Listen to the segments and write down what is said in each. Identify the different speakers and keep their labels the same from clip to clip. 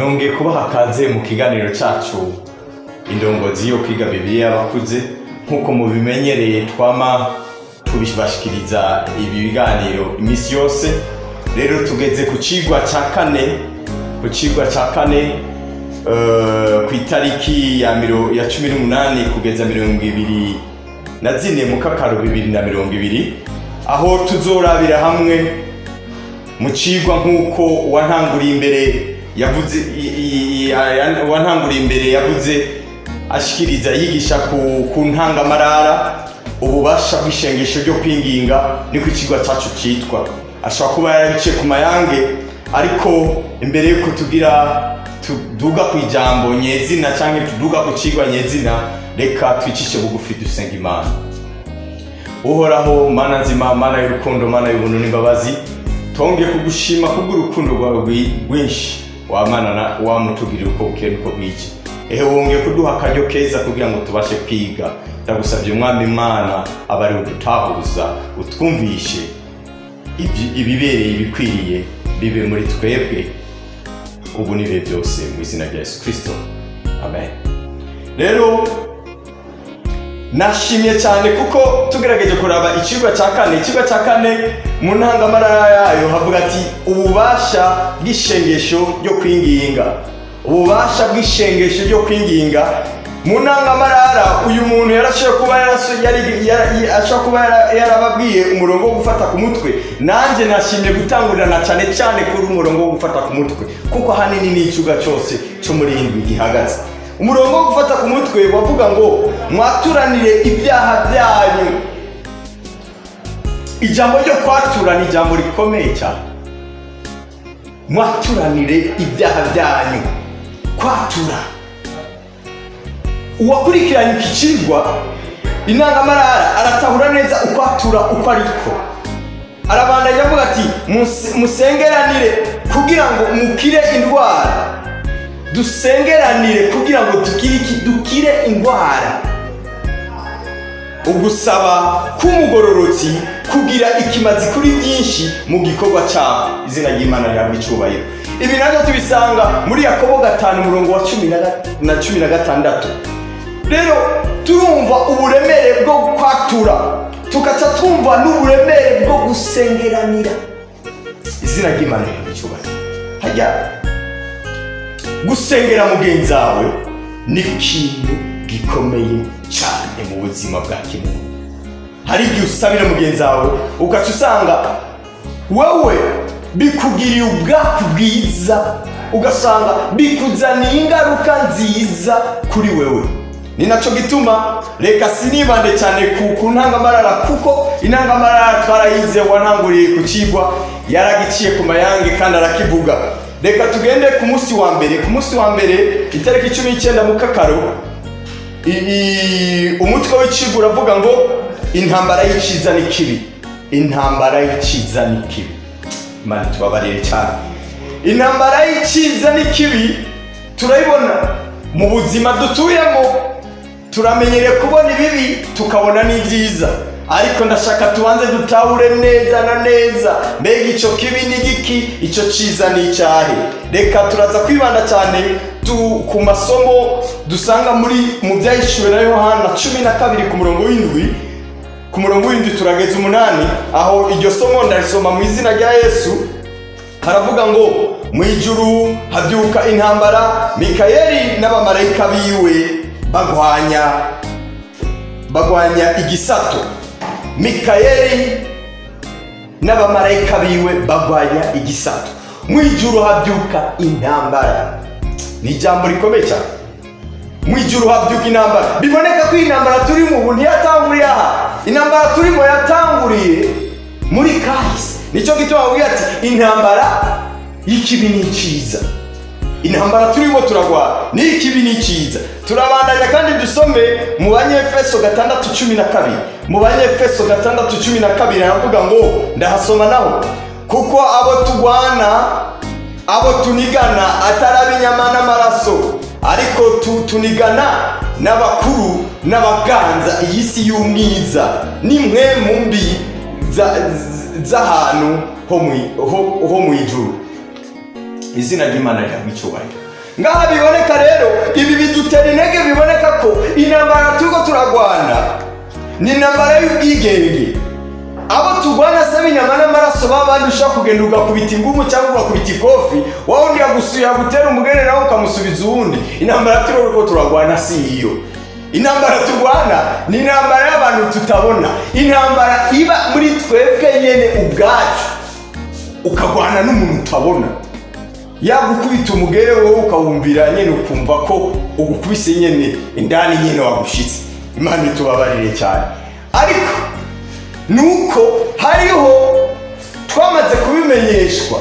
Speaker 1: nongeye kubaha kaze mu kiganiro cacu indongozi yo kwiga Bibiliya y'abakuze. Nkuko mubimenyereye twama tubishikiriza ibi biganiro imisi yose. Rero tugeze ku cigwa ca kane ku itariki ya 18 kugeza 24 mu kakaro 2020, aho tuzorabira hamwe mu cigwa nkuko wantanguriye imbere yavuze ashikiriza yigisha ku ntangamarara ububasha bw'ishengesho ryo kwinginga. Niko icigwa cacu citwa. Ashobora kuba yarabice ku mayange, ariko imbere yuko tuduga ku ijambo nyezina canke tuduga ku cigwa nyezina, reka twicishe bugufi dusenga Imana. Uhoraho Mana nzima, Mana y'urukundo, Mana y'ubuntu n'imbabazi, twongeye kugushima kubw'urukundo rwawe rwinshi wamana wamutugirira uko bukeye uko bwije. Wongeye kuduha akaryo keza kugira ngo tubashe kwiga. Ndagusabye Mwami Imana abari udutahuza, utwumvishe ibibereye ibikwiriye bibe muri twebwe ubu nibe byose mu izina rya Yesu Kristo, amen. Rero nashimye cyane kuko tugerageje kuraba icigwa ca kane mu ntangamarara yayo havuga ati ububasha bw'ishengesho ryo kwinginga. Ububasha bw'ishengesho ryo kwinginga mu ntangamarara, uyu muntu yarashobora kuba yarababwiye umurongo wo gufata ku mutwe. Nanjye nashimye gutangurirana cyane kuri umurongo wo gufata ku mutwe, kuko hanini n'icigwa cyose cyo muri indwi gihagaze. Umurongo wo gufata ku mutwe wavuga ngo mwaturanire ibyaha byanyu. Ijambo ryo kwatura ni ijambo rikomeye cyane. Mwaturanire ibyaha byanyu. Kwatura. Uwakurikiranye iki cigwa intangamarara aratahura neza ukwatura uko ariko. Arabandanya avuga ati musengeranire kugira ngo mukire indwara. Dusengeranire kugira ngo dukire indwara. Ugusaba k'umugororotsi kugira ikimazi kuri byinshi mu gikorwa cyawe. Izina ry'Imana rihabwa icubahiro. Ibi navyo tubisanga muri Yakobo 5 umurongo wa 10-16. Rero turumva uburemere bwo kwatura, tukaca tumva n'uburemere bwo gusengeranira. Izina ry'Imana rihabwa icubahiro. Hajya gusengera mugenzi wawe ni ikintu gikomeye cyane mu buzima bwa kimuntu. Hari igihe usabira mugenzi wawe ugaca usanga wewe bikugiriye ubwaku bwiza, ugasanga bikuzaniye ingaruka nziza kuri wewe. Ni naco gituma reka sinibande cyane ku ntangamarara, kuko intangamarara twarayize wantanguriye ku cigwa yaragiciye ku mayange kandi arakivuga. Reka tugende ku munsi wa mbere itariki 19 mu kakaro. Umutwe w'icigwa uravuga ngo intambara y'iciza n'ikibi. Intambara y'iciza n'ikibi. Imana tubabarire cyane. Intambara y'iciza n'ikibi turayibona mu buzima dutuyemo. Turamenyereye kubona ibibi tukabona n'ibyiza, ariko ndashaka tubanze dutahure neza na neza mbega ico kibi n'igiki, ico ciza n'icyahe. Reka turaza kwibanda cyane ku masomo dusanga mu Byahishuwe na Yohana 12 ku murongo w'indwi. Ku murongo w'indwi turageza 8, aho iryo somo ndarisoma mu izina rya Yesu. Haravuga ngo mu ijuru habyuka intambara, Mikayeli n'abamarayika biwe bagwanya igisato. Mikayeli n'abamarayika biwe bagwanya igisato. Mu ijuru habyuka intambara. Ni ijambo rikomeye cyane. Mu ijuru habyuka intambara. Biboneka ko intambara turi mu buntu yatanguriye aha. Intambara turimo yatanguriye muri kahise. Nico gituma bavuga ati intambara y'ikibi n'iciza. Intambara turimo turagwana ni ikibi n'iciza. Turabandanya kandi dusome mu Banyefeso 6:12. Mu Banyefeso 6:12 aravuga ngo ndahasoma naho, kuko abo tugwana, abo tunigana atari inyama n'amaraso, ariko tunigana n'abakuru n'abaganza iyi si y'umwiza nimwe mu mbi z'ahantu ho mu ijuru. Izina ry'Imana rihabwa icyubahiro. ngaha biboneka rero ibi bidutera intege, biboneka ko intambara turiko turagwana ni intambara y'ubwigenge. Abo tugwana se b'inyama n'amaraso babandi ushaka kugenda ugakubita ingumu cyangwa ugakubita ikofi, wowe undi yagusuya gutera umugere nawe ukamusubiza uwundi. Intambara turiko turagwana si iyo. Intambara turwana ni intambara y'abantu tutabona, intambara iba muri twebwe nyene ubwacu, ukagwana n'umuntu utabona. Yagukubita umugere wowe ukawumvira nyene ukumva ko ugukubise nyene indani nyene wagushitse. Imana itubabarire cyane. Ariko nuko hariho twamaze kubimenyeshwa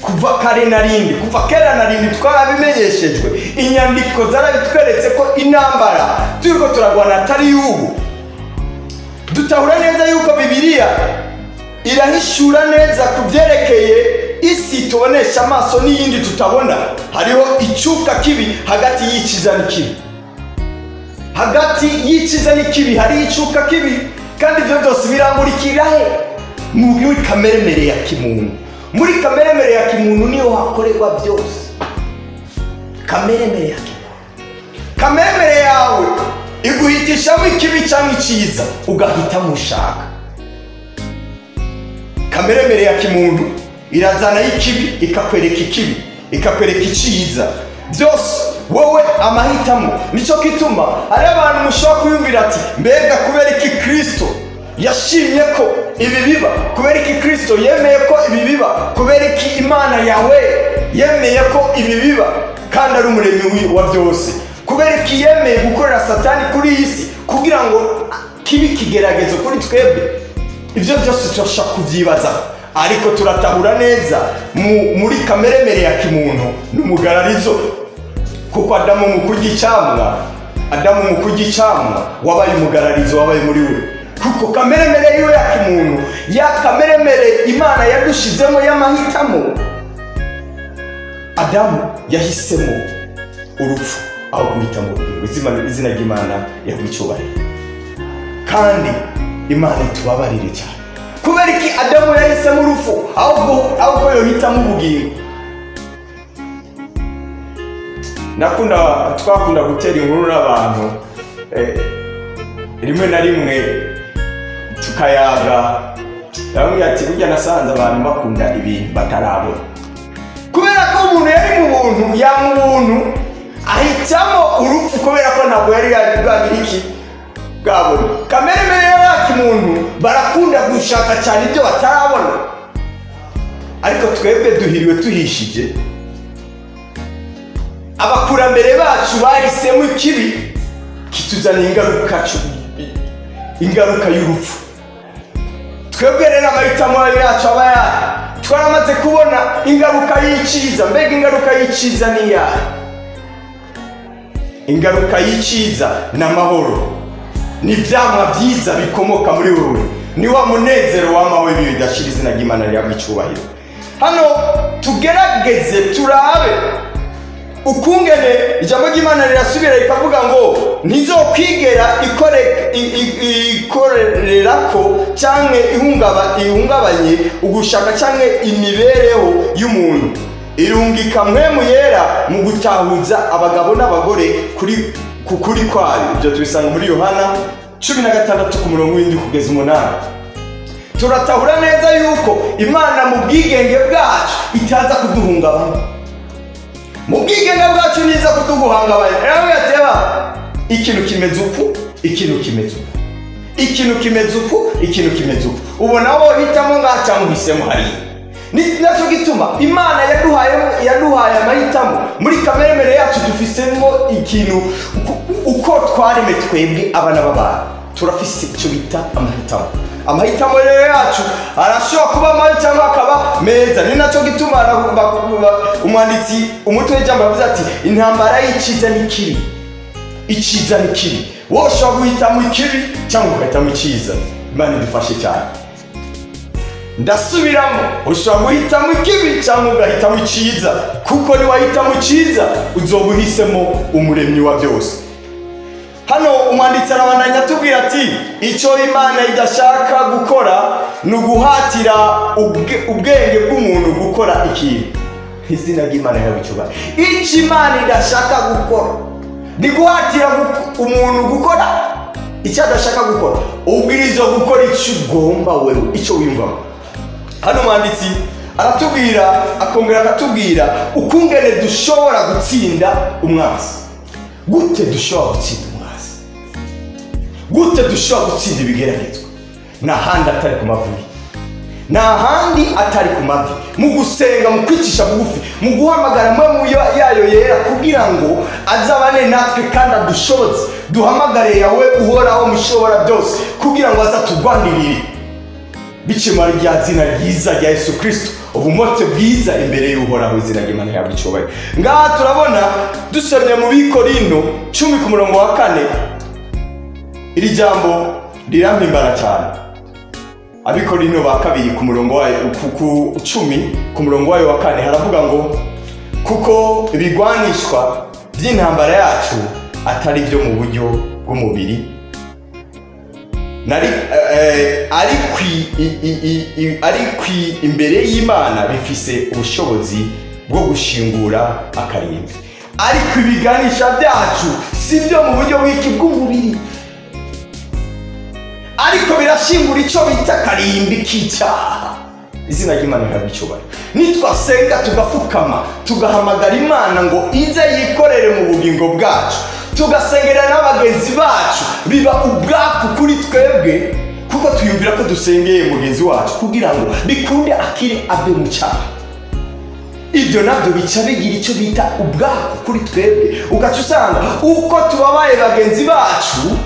Speaker 1: kuva kare narindi, kuva kera narindi twarabimenyeshejwe. Inyandiko zarabitweretse ko intambara turiko turagwana atari y'ubu. Dutahura neza yuko Bibiliya irahishura neza kubyerekeye isi tubonesha amaso n'iyindi tutabona. Hariho icuka kibi hagati y'iciza n'ikibi, hagati y'iciza n'ikibi hari icuka kibi, kandi ibyo byose birangurikira he? Muri kameremere ya kimuntu. Muri kameremere ya kimuntu niho hakorerwa byose. Kameremere ya kimuntu, kameremere yawe iguhitishamo ikibi cyangwa iciza, ugahitamo ushaka. Kameremere ya kimuntu irazana ikibi ikakwereka ikibi, ikakwereka iciza, byose wowe amahitamo. Nico kituma hari abantu mushobora kuyumvira ati mbega kubera iki Kristo yashimye ko ibi biba, kubera iki Kristo yemeye ko ibi biba, kubera iki Imana yawe yemeye ko ibi biba kandi ari umuremyi wa byose, kubera iki yemeye gukorera Satani kuri iyi si kugira ngo kibi kigeragezo kuri twebwe. Ibyo byose turashaka kubyibaza, ariko turatahura neza muri kameremere ya kimuntu n'umugararizo, kuko Adamu mu kurya icamwa wabaye umugararizo, wabaye muri we. Kuko kameremere yiwe ya kimuntu, ya kameremere Imana yadushizemo y'amahitamo, Adamu yahisemo urupfu aho guhitamo ubuzima. Izina ry'Imana yagwicyubahiro, kandi Imana itubabarire cyane. Kubera iki Adamu yahisemo urupfu ahubwo yohitamo ubugingo? Twakunda gutera inkuru n'abantu rimwe na rimwe tukayaga, bamwe ati burya nasanze abantu bakunda ibintu batarabona. Kubera ko umuntu yari mu buntu, y'umuntu ahitamo urupfu kubera ko ntabwo yari yabwira iki bwabona. Kameremere y'abantu barakunda gushaka cyane ibyo batarabona, ariko twebwe duhiriwe tuhishije. Abakurambere bacu bahisemo ikibi kituzana ingaruka y'urupfu. Twebwe rero amahitamo yacu aba twaramaze kubona ingaruka y'iciza. Mbega ingaruka y'iciza ni yahe? Ingaruka y'iciza n'amahoro, ni ivyamwa byiza bikomoka muri wowe, ni wa munezero w'amahoro bidashira. Izina ry'Imana ryagwicyubahiro. Hano tugerageze turabe ukungene ijambo ry'Imana rirasubira rikavuga ngo ntizokwigera ikorerako cyangwa ihungabanye ugushaka cyangwa imibereho y'umuntu. Irungika mpwemu yera mu gutahuza abagabo n'abagore ku kuri kwayo. Ibyo tubisanga muri Yohana 16 ku murongo w'indwi kugeza 8. Turatahura neza yuko Imana mu bwigenge bwacu itaza kuduhungabanya. Mu bwigenge bwacu niza kuduhungabanya. Rero yateba ikintu kimeze uku, ikintu kimeze uku, ikintu kimeze uku, ikintu kimeze uku. Ubona wowe hitamo ngaca muhisemo hari. Nacyo gituma Imana yaduhaye amahitamo. Muri kameremere yacu dufisemo ikintu, uko twareme twebwe abana b'abantu turafise icyo bita amahitamo. Amahitamo rero yacu arashobora kuba mabi cyangwa akaba meza. Ni nacyo gituma umwanditsi umutwe w'ijambo yavuze ati intambara y'iciza n'ikibi. Iciza n'ikibi, wowe ushobora guhitamo ikibi cyangwa ugahitamo iciza. Imana idufashe cyane. Ndasubiramo, ushobora guhitamo ikibi cyangwa ugahitamo iciza, kuko ni wahitamo iciza uzoba uhisemo umuremyi wa byose. Hano umwanditsi arabandanya atubwira ati icyo Imana idashaka gukora ni uguhatira ubwenge bw'umuntu gukora ikintu. izina ry'Imana yabicuba. Icyo Imana idashaka gukora ni guhatira umuntu gukora icyo adashaka gukora. Ubwirizwa gukora icyo ugomba wewe, icyo wiyumvamo. Hano umwanditsi aratubwira, akongera akatubwira ukungene dushobora gutsinda umwanzi. Gute dushobora gutsinda umwanzi? Gute dushobora gutsinda ibigeragezwa? Nta handi atari ku mavi. Nta handi atari ku mavi. Mu gusenga, mu kwicisha bugufi, mu guhamagara mu yayo yera kugira ngo azabane natwe kandi adushoboze. Duhamagare yawe uhoraho mushobora byose kugira ngo azatugwanirire. Bicimara rya zina ryiza rya Yesu Kristo, ubumote bwiza imbere y'uhoraho, izina ry'Imana yabicubaye. Ngaha turabona dusomye mu Bikorinto 10:4, iri jambo rirampimbara cyane. Abikorinto ba kabiri ku murongo wayo ku 10 ku murongo wayo wa 4 haravuga ngo kuko ibigwanishwa by'intambara yacu atari byo mu buryo bw'umubiri, ari imbere y'Imana bifise ubushobozi bwo gushingura akarimbi. Ariko ibiganisha byacu si byo mu buryo bw'umubiri, ariko birashingura icyo bita akarimbi k'icyaha. Izina ry'Imana yabicubaye. Nitwasenga tugafukama tugahamagara Imana ngo ize yikorere mu bugingo bwacu, tugasengera n'abagenzi bacu, biba ubwaku kuri twebwe kuko tuyumvira ko dusengeye mugenzi wacu kugira ngo bikunde akiri ave mu cyaha. Ibyo nabyo bica bigira icyo bita ubwaku kuri twebwe, ugaca usanga uko tubabaye bagenzi bacu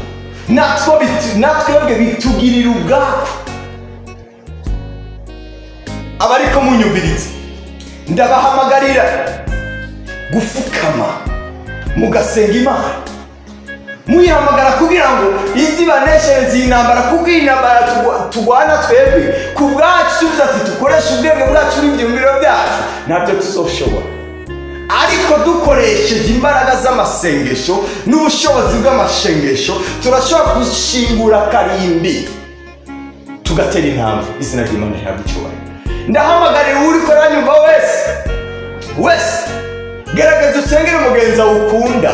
Speaker 1: natwebwe bitugirira ubwaku. Abariko munyumvirize, ndabahamagarira gufukama mugasenga Imana, muyihamagara kugira ngo izibaneshereze intambara, kuko intambara tugwana twebwe ku bwacu tuvuze ati dukoresha ubwenge bwacu n'ibyumviro byacu ntabyo tuzoshobora. Ariko dukoresheje imbaraga z'amasengesho n'ubushobozi bw'amashengesho turashobora gushingura akarimbi tugatera intambwe. Izina ry'Imana yabicubaye. Ndahamagarira uri ko aranyumva wese gerageza usengere umugenzi wawe ukunda,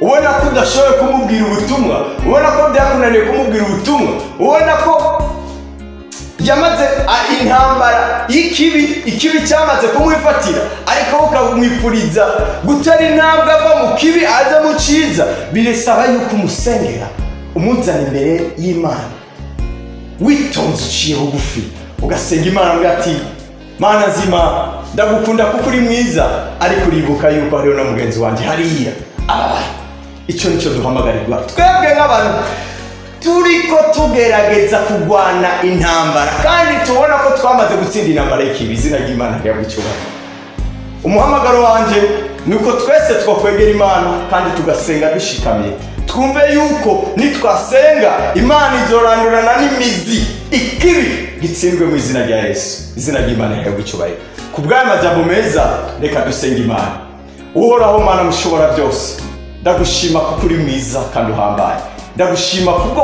Speaker 1: ubona ko udashoboye kumubwira ubutumwa, ubona ko byakunaniye kumubwira ubutumwa, ubona ko yamaze intambara ikibi cyamaze kumwifatira, ariko ukamwifuriza gutera intambwe ava mu kibi aza mu cyiza. Biresaba yuko umusengera, umuzana imbere y'Imana witonze uciye bugufi, ugasenga Imana ngo ati Mana nzima ndagukunda kuko uri mwiza, ariko uribuka yuko hariho na mugenzi wanjye hariya ababaye. Icyo nicyo duhamagarirwa twebwe nk'abantu turiko tugerageza kugwana intambara kandi tubona ko twamaze gutsinda intambara y'ikibi. Izina ry'Imana yabicubaye. Umuhamagaro wanje nuko twese twakwegera Imana kandi tugasenga dushikamye, twumve yuko nitwasenga Imana izorandurana n'imizi ikibi gitsindwe mu izina rya Yesu. Izina ry'Imana yabicubaye. Ku bw'aya majambo meza reka dusenga Imana. Uhoraho Mana mushobora byose, ndagushima kuko uri mwiza kandi uhambaye. Ndagushima kubwo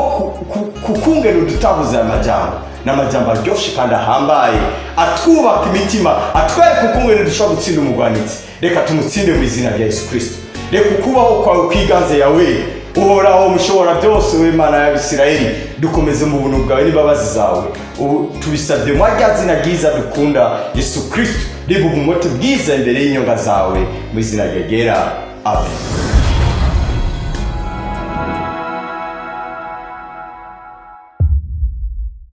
Speaker 1: kukungena udutabuze amajambo n'amajambo aryoshye kandi ahambaye, atwubaka imitima, atwereka ukungene dushobora gutsinda umugwanitsi. Reka tumutsinde mu izina rya Yesu Kristo. Reka ukubaho kwawe kwiganze yawe, uhoraho mushobora byose, we Mana y'Abisirayeli, dukomeze mu buntu bwawe n'imbabazi zawe. Ubu tubisabye mu rya zina ryiza dukunda Yesu Kristo, ribuga umuti bwiza imbere y'inyonga zawe mu izina rya Amen.